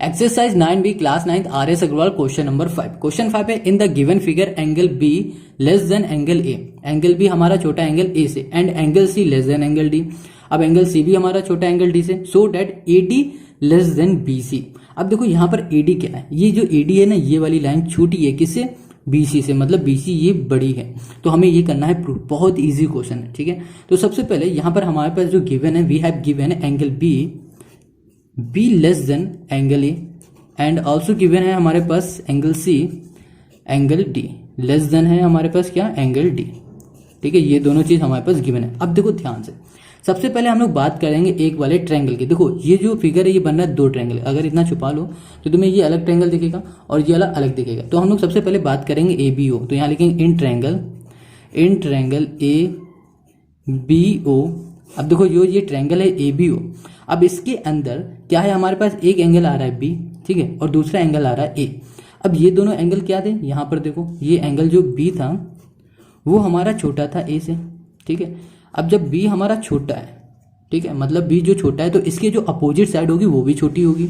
Exercise 9B class 9th RS Agarwal question number 5। Question 5 है in the given figure angle B less than angle A. Angle B हमारा छोटा angle A से and angle C less than angle D. अब angle C भी हमारा छोटा angle D से, so that A D less than B C. अब देखो यहाँ पर ए डी क्या है, ये जो ए डी है ना, ये वाली लाइन छोटी है किससे, बी सी से, मतलब बी सी ये बड़ी है। तो हमें ये करना है प्रूफ, बहुत इजी क्वेश्चन है, ठीक है। तो सबसे पहले यहाँ पर हमारे पास जो गिवन है, we have given angle B less than angle A and also given है हमारे पास angle C angle D less than है हमारे पास क्या, एंगल डी, ठीक है। ये दोनों चीज हमारे पास गिवन है। अब देखो ध्यान से, सबसे पहले हम लोग बात करेंगे एक वाले ट्रायंगल की। देखो ये जो फिगर है ये बन रहा है दो ट्रायंगल, अगर इतना छुपा लो तो तुम्हें ये अलग ट्रायंगल दिखेगा और ये अलग अलग दिखेगा। तो हम लोग सबसे पहले बात करेंगे ए बी ओ। तो यहाँ लिखेंगे इन ट्रायंगल ए बी ओ। अब देखो जो ये ट्रायंगल है ए बी ओ, अब इसके अंदर क्या है, हमारे पास एक एंगल आ रहा है बी, ठीक है, और दूसरा एंगल आ रहा है ए। अब ये दोनों एंगल क्या थे, यहाँ पर देखो ये एंगल जो बी था वो हमारा छोटा था ए से, ठीक है। अब जब बी हमारा छोटा है, ठीक है, मतलब बी जो छोटा है तो इसके जो अपोजिट साइड होगी वो भी छोटी होगी।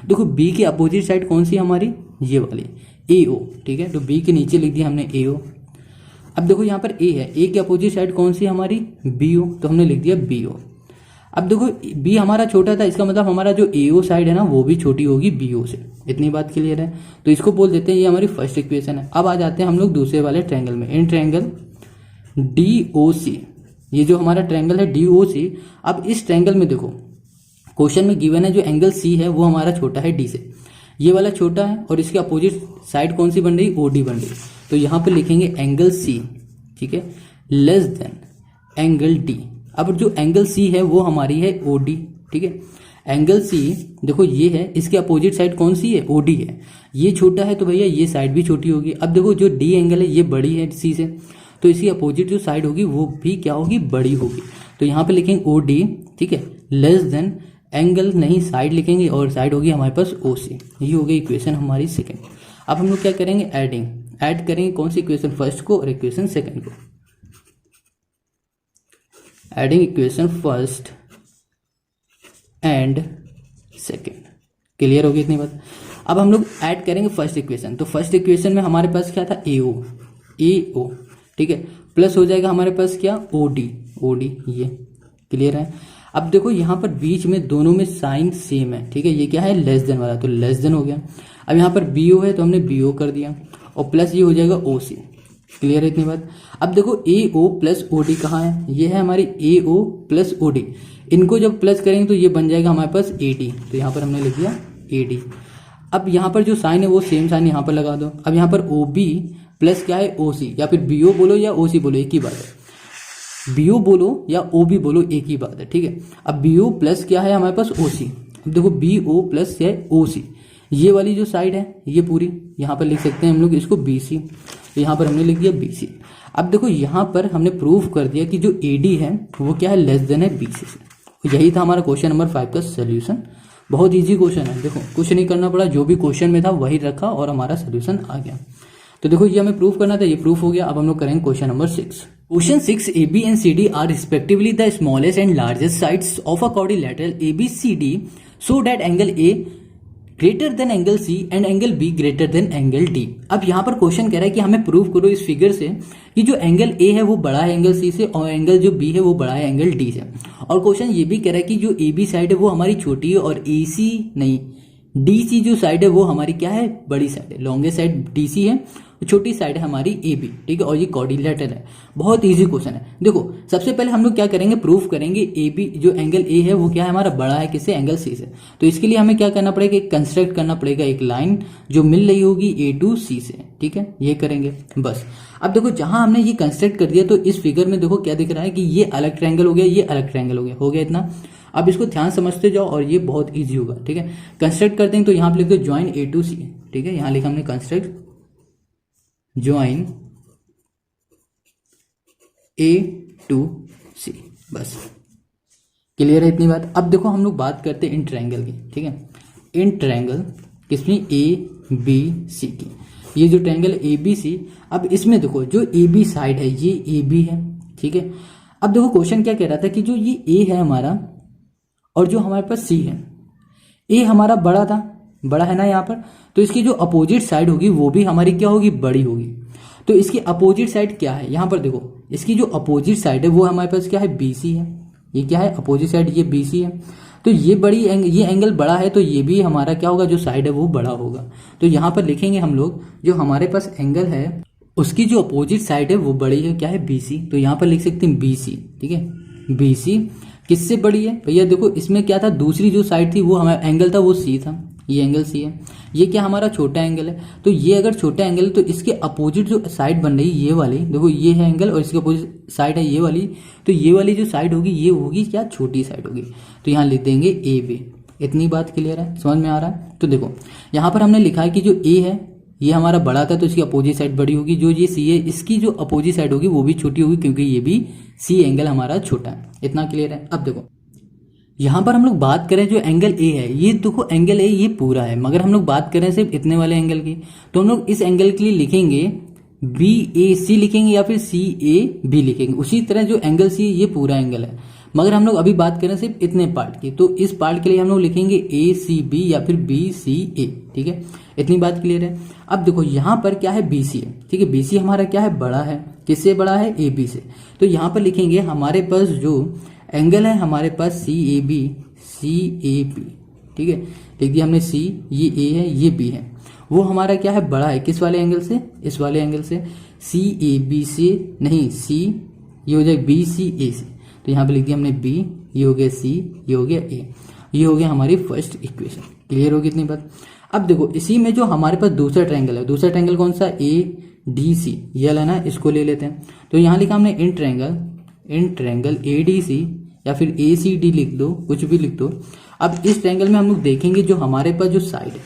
देखो बी की अपोजिट साइड कौन सी हमारी, ये वाली ए ओ, ठीक है। तो बी के नीचे लिख दिया हमने ए ओ। अब देखो यहाँ पर ए है, ए की अपोजिट साइड कौन सी हमारी, बी ओ, तो हमने लिख दिया बी ओ। अब देखो बी हमारा छोटा था, इसका मतलब हमारा जो ए ओ साइड है ना वो भी छोटी होगी बी ओ से। इतनी बात क्लियर है, तो इसको बोल देते हैं ये हमारी फर्स्ट इक्वेशन है। अब आ जाते हैं हम लोग दूसरे वाले ट्रायंगल में, इन ट्रायंगल डी ओ सी। ये जो हमारा ट्रायंगल है डी ओ सी, अब इस ट्रायंगल में देखो क्वेश्चन में गिवन है जो एंगल सी है वो हमारा छोटा है डी से, ये वाला छोटा है और इसके अपोजिट साइड कौन सी बन रही, ओ डी बन रही। तो यहाँ पर लिखेंगे एंगल सी, ठीक है, लेस देन एंगल डी। अब जो एंगल सी है वो हमारी है ओ डी, ठीक है। एंगल सी देखो ये है, इसके अपोजिट साइड कौन सी है, ओ डी है। ये छोटा है तो भैया ये साइड भी छोटी होगी। अब देखो जो डी एंगल है ये बड़ी है सी से, तो इसकी अपोजिट जो साइड होगी वो भी क्या होगी, बड़ी होगी। तो यहाँ पे लिखेंगे ओ डी, ठीक है, लेस देन एंगल नहीं साइड लिखेंगे और साइड होगी हमारे पास ओ सी। ये हो गई इक्वेशन हमारी सेकेंड। अब हम लोग क्या करेंगे, ऐड करेंगे कौन सी इक्वेशन, फर्स्ट को और इक्वेशन सेकेंड को। Adding equation first and second, clear होगी इतनी बात। अब हम लोग ऐड करेंगे फर्स्ट इक्वेशन। तो फर्स्ट इक्वेशन में हमारे पास क्या था, ए ओ, ठीक है, प्लस हो जाएगा हमारे पास क्या, ओ डी, ये क्लियर है। अब देखो यहाँ पर बीच में दोनों में साइन सेम है, ठीक है, ये क्या है, लेस देन वाला, तो लेस देन हो गया। अब यहाँ पर बी ओ है तो हमने बी ओ कर दिया और प्लस ये हो जाएगा ओ सी, क्लियर है इतनी बात। अब देखो ए ओ प्लस ओ डी कहाँ है, ये है हमारी ए ओ प्लस ओ डी। इनको जब प्लस करेंगे तो ये बन जाएगा हमारे पास ए डी, तो यहाँ पर हमने लिख दिया ए डी। अब यहाँ पर जो साइन है वो सेम साइन यहाँ पर लगा दो। अब यहाँ पर ओ बी प्लस क्या है, ओ सी, या फिर बी ओ बोलो या ओ सी बोलो एक ही बात है, बी ओ बोलो या ओ बी बोलो एक ही बात है, ठीक है। अब बी ओ प्लस क्या है हमारे पास, ओ सी। अब देखो बी ओ प्लस है ओ सी, ये वाली जो साइड है ये पूरी यहाँ पर लिख सकते हैं हम लोग इसको बी सी, तो यहाँ पर हमने लिख दिया बी सी। अब देखो यहाँ पर हमने प्रूफ कर दिया कि जो ए डी है वो क्या है, लेस देन है बी सी से। यही था हमारा क्वेश्चन नंबर 5 का सोल्यूशन। बहुत इजी क्वेश्चन है, देखो कुछ नहीं करना पड़ा, जो भी क्वेश्चन में था वही रखा और हमारा सोल्यूशन आ गया। तो देखो ये हमें प्रूफ करना था, ये प्रूफ हो गया। अब हम लोग करेंगे question number 6। Question 6, A B and C D are respectively the smallest and largest sides of a quadrilateral A B C D, so that angle A greater than angle C and angle B greater than angle D. अब यहाँ पर question कह रहा है कि हमें prove करो इस फिगर से कि जो एंगल ए है वो बड़ा है एंगल सी से और एंगल जो बी है वो बड़ा है एंगल डी से। और क्वेश्चन ये भी कह रहा है कि जो ए बी साइड है वो हमारी छोटी है और ए सी नहीं, डी सी जो साइड है वो हमारी क्या है, बड़ी साइड है। लॉन्गेस्ट साइड डी सी है, छोटी साइड है हमारी ए बी, ठीक है, और ये क्वाड्रिलेटरल है। बहुत इजी क्वेश्चन है। देखो सबसे पहले हम लोग क्या करेंगे, प्रूफ करेंगे ए बी जो एंगल ए है वो क्या है हमारा, बड़ा है किससे, एंगल सी से। तो इसके लिए हमें क्या करना पड़ेगा, कंस्ट्रक्ट करना पड़ेगा एक लाइन जो मिल रही होगी ए टू सी से, ठीक है, ये करेंगे बस। अब देखो जहां हमने ये कंस्ट्रक्ट कर दिया तो इस फिगर में देखो क्या दिख रहा है कि ये अलग ट्रायंगल हो गया, ये अलग ट्रायंगल हो गया इतना। अब इसको ध्यान समझते जाओ और ये बहुत ईजी होगा, ठीक है। कंस्ट्रक्ट करते हैं तो यहाँ पे लिख दो ज्वाइन ए टू सी, ठीक है, यहाँ लिखा हमने कंस्ट्रक्ट ज्वाइन ए टू सी, बस क्लियर है इतनी बात। अब देखो हम लोग बात करते हैं इन ट्रायंगल की, ठीक है, इन ट्रायंगल किसमें, ए बी सी की। ये जो ट्रायंगल ए बी सी, अब इसमें देखो जो ए बी साइड है ये ए बी है, ठीक है। अब देखो क्वेश्चन क्या कह रहा था कि जो ये ए है हमारा और जो हमारे पास सी है, ए हमारा बड़ा था बड़ा है ना यहाँ पर, तो इसकी जो अपोजिट साइड होगी वो भी हमारी क्या होगी, बड़ी होगी। तो इसकी अपोजिट साइड क्या है, यहाँ पर देखो इसकी जो अपोजिट साइड है वो हमारे पास क्या है, BC है। ये क्या है, अपोजिट साइड, ये BC है। तो ये ये एंगल बड़ा है, तो ये भी हमारा क्या होगा, जो साइड है वो बड़ा होगा। तो यहाँ पर लिखेंगे हम लोग, जो हमारे पास एंगल है उसकी जो अपोजिट साइड है वो बड़ी है, क्या है, BC। तो यहाँ पर लिख सकते हैं BC, ठीक है। BC किससे बड़ी है भैया, देखो इसमें क्या था, दूसरी जो साइड थी वो हमारा एंगल था वो C था, ये एंगल C है। ये क्या हमारा छोटा एंगल है, तो ये अगर छोटा एंगल है तो इसके अपोजिट जो साइड बन रही है ये वाली, देखो ये है एंगल और इसके अपोजिट साइड है ये वाली, तो ये वाली जो साइड होगी ये होगी क्या, छोटी साइड होगी। तो यहाँ लिख देंगे AB। इतनी बात क्लियर है, समझ में आ रहा है। तो देखो यहाँ पर हमने लिखा है कि जो A है ये हमारा बड़ा था, तो इसकी अपोजिट साइड बड़ी होगी। जो ये C है इसकी जो अपोजिट साइड होगी वो भी छोटी होगी, क्योंकि ये भी C एंगल हमारा छोटा है। इतना क्लियर है। अब देखो यहाँ पर हम लोग बात करें जो एंगल A है, ये देखो एंगल A ये पूरा है, मगर हम लोग बात करें सिर्फ इतने वाले एंगल की, तो हम लोग इस एंगल के लिए लिखेंगे BAC लिखेंगे या फिर CAB लिखेंगे। उसी तरह जो एंगल C ये पूरा एंगल है, मगर हम लोग अभी बात करें सिर्फ इतने पार्ट की, तो इस पार्ट के लिए हम लोग लिखेंगे ACB या फिर BCA, ठीक है। इतनी बात क्लियर है। अब देखो यहाँ पर क्या है, BC है, ठीक है। BC हमारा क्या है, बड़ा है, किससे बड़ा है, AB से। तो यहाँ पर लिखेंगे हमारे पास जो एंगल है हमारे पास CAB, ठीक है, लिख दिया हमने C, ये A है ये B है, वो हमारा क्या है, बड़ा है, किस वाले एंगल से, इस वाले एंगल से। CAB से नहीं, C ये हो जाएगा BCA से, तो यहाँ पे लिख दिया हमने B, ये हो गया C, ये हो गया A, ये हो गया हमारी फर्स्ट इक्वेशन। क्लियर होगी इतनी बात। अब देखो इसी में जो हमारे पास दूसरा ट्रायंगल है, दूसरा ट्रायंगल कौन सा, ADC, ये वाला ना, इसको ले लेते हैं। तो यहाँ लिखा हमने इन ट्रायंगल ADC या फिर ACD लिख दो, कुछ भी लिख दो। अब इस ट्रायंगल में हम लोग देखेंगे जो हमारे पास जो साइड है,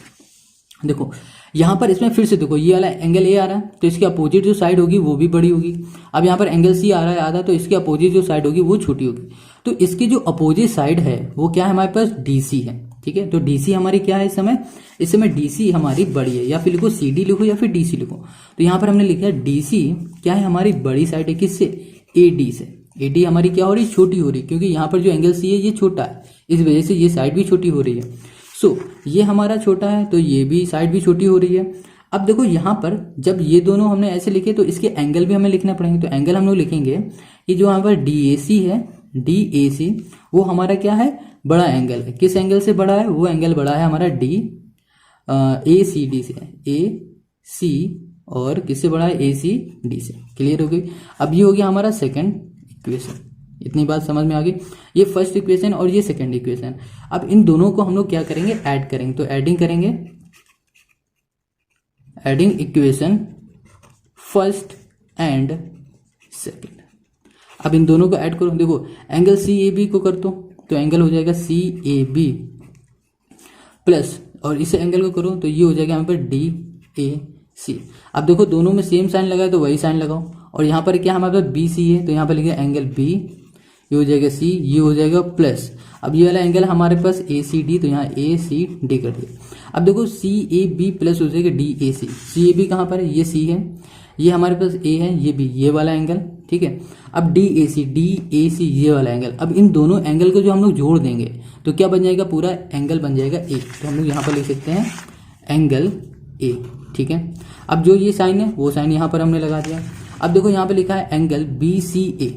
देखो यहाँ पर इसमें फिर से देखो ये वाला एंगल A आ रहा है, तो इसके अपोजिट जो साइड होगी वो भी बड़ी होगी। अब यहाँ पर एंगल C आ रहा है आधा, तो इसके अपोजिट जो साइड होगी वो छोटी होगी। तो इसकी जो अपोजिट साइड है वो क्या है, हमारे पास DC है, ठीक है। तो DC हमारी क्या है, इस समय DC हमारी बड़ी है, या फिर लिखो CD लिखो या फिर DC लिखो। तो यहाँ पर हमने लिखा है DC क्या है, हमारी बड़ी साइड है, किससे, AD से। AD हमारी क्या हो रही, छोटी हो रही, क्योंकि यहाँ पर जो एंगल C है ये छोटा है, इस वजह से ये साइड भी छोटी हो रही है। सो ये हमारा छोटा है तो ये भी साइड भी छोटी हो रही है। अब देखो यहाँ पर जब ये दोनों हमने ऐसे लिखे तो इसके एंगल भी हमें लिखना पड़ेंगे। तो एंगल हम लोग लिखेंगे कि जो यहाँ पर DAC है, DAC वो हमारा क्या है, बड़ा एंगल है। किस एंगल से बड़ा है, वो एंगल बड़ा है हमारा ACD से, AC और किससे बड़ा है, ACD से। क्लियर हो गई। अब ये हो गया हमारा सेकंड इक्वेशन। इतनी बात समझ में आ गई। ये फर्स्ट इक्वेशन और ये सेकंड इक्वेशन। अब इन दोनों को हम लोग क्या करेंगे, ऐड करेंगे। तो एडिंग करेंगे, adding equation first and second. अब इन दोनों को ऐड करो, देखो एंगल CAB को कर दो तो एंगल हो जाएगा CAB प्लस, और इस एंगल को करो तो ये हो जाएगा यहाँ पर DAC। अब देखो दोनों में सेम साइन लगा है तो वही साइन लगाओ, और यहाँ पर क्या हमारे पास BC है तो यहाँ पर लिखेंगे एंगल B, ये हो जाएगा C, ये हो जाएगा प्लस। अब ये वाला एंगल हमारे पास ACD, तो यहाँ ACD कर दिया। अब देखो CAB प्लस हो जाएगा DAC। CAB कहाँ पर है, ये C है, ये हमारे पास A है, ये B, ये वाला एंगल, ठीक है। अब DAC ये वाला एंगल। अब इन दोनों एंगल को जो हम लोग जोड़ देंगे तो क्या बन जाएगा, पूरा एंगल बन जाएगा A। तो हम लोग यहाँ पर लिख सकते हैं एंगल A, ठीक है। अब जो ये साइन है वो साइन यहाँ पर हमने लगा दिया। अब देखो यहाँ पे लिखा है एंगल BCA,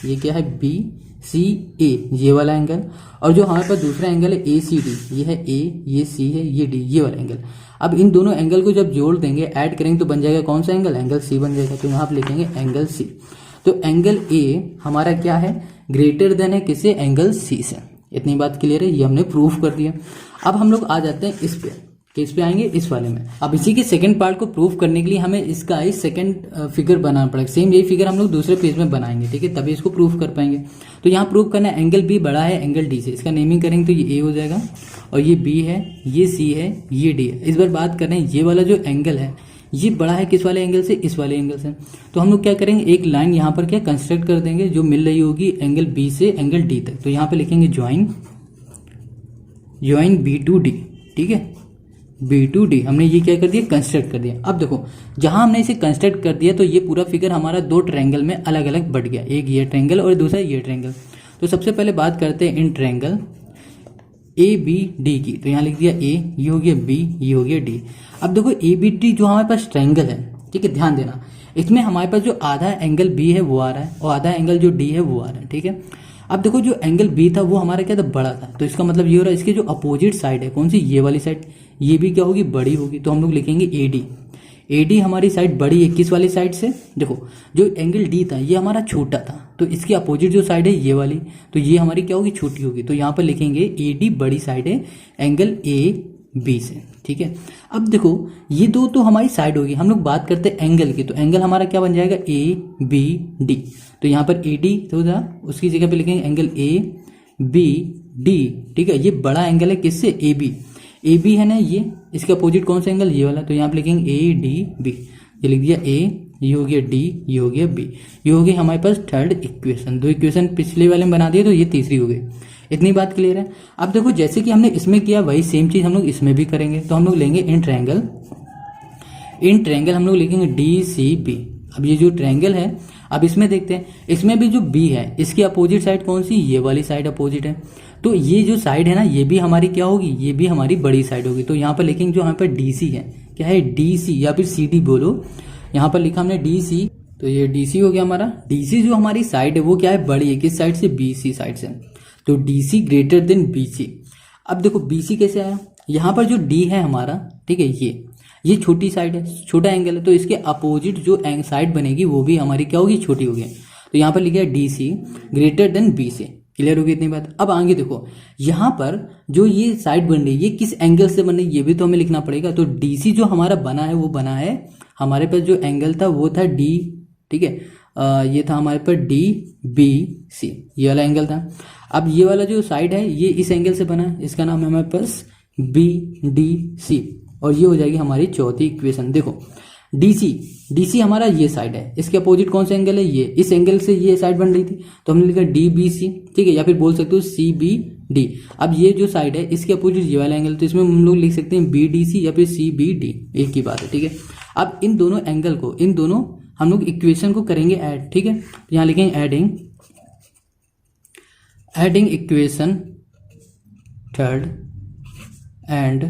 ये क्या है, BCA ये वाला एंगल, और जो हमारे पास दूसरा एंगल है ACD, ये है A, ये C है, ये D, ये वाला एंगल। अब इन दोनों एंगल को जब जोड़ देंगे, ऐड करेंगे तो बन जाएगा कौन सा एंगल, एंगल C बन जाएगा। तो यहाँ पे लिखेंगे एंगल C। तो एंगल A हमारा क्या है, ग्रेटर देन है किससे, एंगल C से। इतनी बात क्लियर है, ये हमने प्रूफ कर दिया। अब हम लोग आ जाते हैं इस पे, किस पे आएंगे, इस वाले में। अब इसी के सेकंड पार्ट को प्रूफ करने के लिए हमें इसका एक सेकंड फिगर बनाना पड़ेगा। सेम यही फिगर हम लोग दूसरे पेज में बनाएंगे, ठीक है, तभी इसको प्रूफ कर पाएंगे। तो यहाँ प्रूफ करना है एंगल B बड़ा है एंगल D से। इसका नेमिंग करेंगे तो ये A हो जाएगा, और ये B है, ये C है, ये D है। इस बार बात कर रहे हैं ये वाला जो एंगल है ये बड़ा है किस वाले एंगल से, इस वाले एंगल से। तो हम लोग क्या करेंगे, एक लाइन यहाँ पर क्या कंस्ट्रक्ट कर देंगे जो मिल रही होगी एंगल B से एंगल D तक। तो यहाँ पे लिखेंगे ज्वाइन B to D, ठीक है, B to D हमने ये क्या कर दिया, कंस्ट्रक्ट कर दिया। अब देखो जहां हमने इसे कंस्ट्रक्ट कर दिया तो ये पूरा फिगर हमारा दो ट्रायंगल में अलग अलग बढ़ गया, एक ये ट्रायंगल और दूसरा ये ट्रायंगल। तो सबसे पहले बात करते हैं in triangle A B D की, तो यहाँ लिख दिया ए, ये हो गया बी, ये हो गया डी। अब देखो ए बी डी जो हमारे पास ट्रायंगल है, ठीक है, ध्यान देना, इसमें हमारे पास जो आधा एंगल बी है वो आ रहा है और आधा एंगल जो डी है वो आ रहा है, ठीक है। अब देखो जो एंगल बी था वो हमारा क्या था, बड़ा था, तो इसका मतलब ये हो रहा है इसके जो अपोजिट साइड है, कौन सी, ये वाली साइड, ये भी क्या होगी, बड़ी होगी, तो हम लोग लिखेंगे ए डी। ए डी हमारी साइड बड़ी है किस वाली साइड से, देखो जो एंगल डी था ये हमारा छोटा था, तो इसकी अपोजिट जो साइड है ये वाली, तो ये हमारी क्या होगी, छोटी होगी, तो यहाँ पर लिखेंगे ए डी बड़ी साइड है एंगल ए बी से, ठीक है। अब देखो ये दो तो हमारी साइड होगी, हम लोग बात करते हैं एंगल की, तो एंगल हमारा क्या बन जाएगा, ए बी डी, तो यहाँ पर ए डी तो था, उसकी जगह पे लिखेंगे एंगल ए बी डी, ठीक है। ये बड़ा एंगल है किससे, ए बी, ए बी है ना ये, इसके अपोजिट कौन सा एंगल, ये वाला, तो यहाँ पे लिखेंगे ए डी बी, ये लिख दिया ए, ये हो गया डी, ये हो गया बी, ये हो गई हमारे पास थर्ड इक्वेशन। दो इक्वेशन पिछले वाले में बना दिए, तो ये तीसरी हो गई। इतनी बात क्लियर है। अब देखो जैसे कि हमने इसमें किया वही सेम चीज हम लोग इसमें भी करेंगे, तो हम लोग लेंगे इन ट्रायंगल हम लोग लिखेंगे डी सी बी। अब ये जो ट्रायंगल है, अब इसमें देखते हैं, इसमें भी जो बी है इसकी अपोजिट साइड कौन सी, ये वाली साइड अपोजिट है, तो ये जो साइड है ना ये भी हमारी क्या होगी, ये भी हमारी बड़ी साइड होगी, तो यहाँ पर लिखेंगे जो यहाँ पर डी सी है, क्या है, डी सी या फिर सी डी बोलो, यहाँ पर लिखा हमने डी सी, तो ये डी सी हो गया हमारा। डी सी जो हमारी साइड है वो क्या है, बड़ी है, किस साइड से, बी सी साइड से, तो D C greater than B C. अब देखो बी सी कैसे आया, यहाँ पर जो डी है हमारा, ठीक है, ये छोटी साइड है, छोटा एंगल है, तो इसके अपोजिट जो साइड बनेगी वो भी हमारी क्या होगी, छोटी होगी, तो यहाँ पर लिखा D C greater than B C. Clear होगी इतनी बात। अब आगे देखो यहाँ पर जो ये साइड बन रही है ये किस एंगल से बन रही है, ये भी तो हमें लिखना पड़ेगा, तो डी सी जो हमारा बना है वो बना है, हमारे पास जो एंगल था वो था डी, ठीक है, ये था हमारे पास डी बी सी, ये वाला एंगल था। अब ये वाला जो साइड है ये इस एंगल से बना है, इसका नाम है हमारे पास बी डी सी, और ये हो जाएगी हमारी चौथी इक्वेशन। देखो डी सी हमारा ये साइड है, इसके अपोजिट कौन सा एंगल है, ये, इस एंगल से ये साइड बन रही थी, तो हमने लिखा डी बी सी, ठीक है, या फिर बोल सकते हो सी बी डी। अब ये जो साइड है इसके अपोजिट ये वाला एंगल, तो इसमें हम लोग लिख सकते हैं बी डी सी या फिर सी बी डी, एक ही बात है, ठीक है। अब इन दोनों एंगल को, इन दोनों हम लोग इक्वेशन को करेंगे ऐड, ठीक है, तो यहाँ लिखेंगे adding equation third and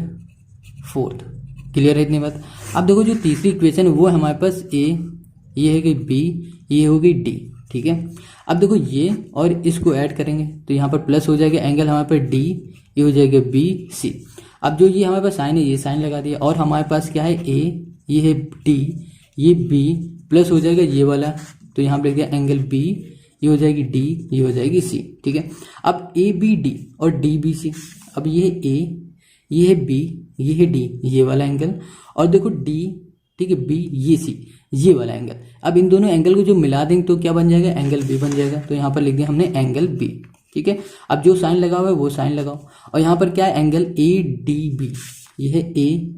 fourth. Clear है इतनी बात। अब देखो जो तीसरी इक्वेशन है वो है हमारे पास ए, ये है गई बी, ये हो गई डी, ठीक है। अब देखो ये और इसको ऐड करेंगे तो यहाँ पर प्लस हो जाएगा, एंगल हमारे पास डी, ये हो जाएगा बी सी। अब जो ये हमारे पास साइन है ये साइन लगा दिया, और हमारे पास क्या है ए, ये है डी, ये बी, प्लस हो जाएगा ये वाला, तो यहाँ पर लिख दिया एंगल बी, ये हो जाएगी डी, ये हो जाएगी सी, ठीक है। अब ए बी डी और डी बी सी, अब ये ए, ये है बी, ये है डी, ये वाला एंगल, और देखो डी, ठीक है, बी, ये सी, ये वाला एंगल। अब इन दोनों एंगल को जो मिला देंगे तो क्या बन जाएगा, एंगल बी बन जाएगा, तो यहाँ पर लिख दिया हमने एंगल बी, ठीक है। अब जो साइन लगा हुआ है वो साइन लगाओ, और यहाँ पर क्या है, एंगल ए डी बी, ये है ए,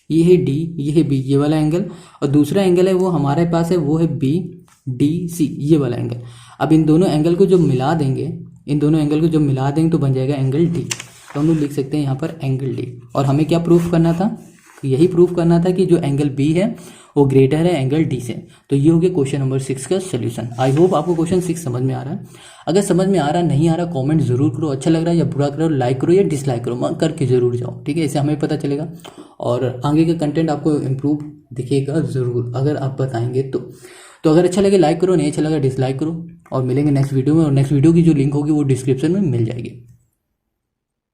ये है डी, ये है बी, ये वाला एंगल, और दूसरा एंगल है वो हमारे पास है वो है बी डी सी, ये वाला एंगल। अब इन दोनों एंगल को जो मिला देंगे, इन दोनों एंगल को जो मिला देंगे तो बन जाएगा एंगल डी, तो हम लोग लिख सकते हैं यहाँ पर एंगल डी। और हमें क्या प्रूफ करना था, यही प्रूफ करना था कि जो एंगल बी है वो ग्रेटर है एंगल डी से। तो ये हो गया क्वेश्चन नंबर 6 का सोल्यूशन। आई होप आपको क्वेश्चन 6 समझ में आ रहा है। अगर समझ में आ रहा नहीं आ रहा कमेंट जरूर करो, अच्छा लग रहा है या बुरा करो, लाइक करो या डिसलाइक करो, मत करके जरूर जाओ, ठीक है, इससे हमें पता चलेगा और आगे का कंटेंट आपको इम्प्रूव दिखेगा जरूर अगर आप बताएंगे तो अगर अच्छा लगे लाइक करो, नहीं अच्छा लगा डिसलाइक करो, और मिलेंगे नेक्स्ट वीडियो में। और नेक्स्ट वीडियो की जो लिंक होगी वो डिस्क्रिप्शन में मिल जाएगी।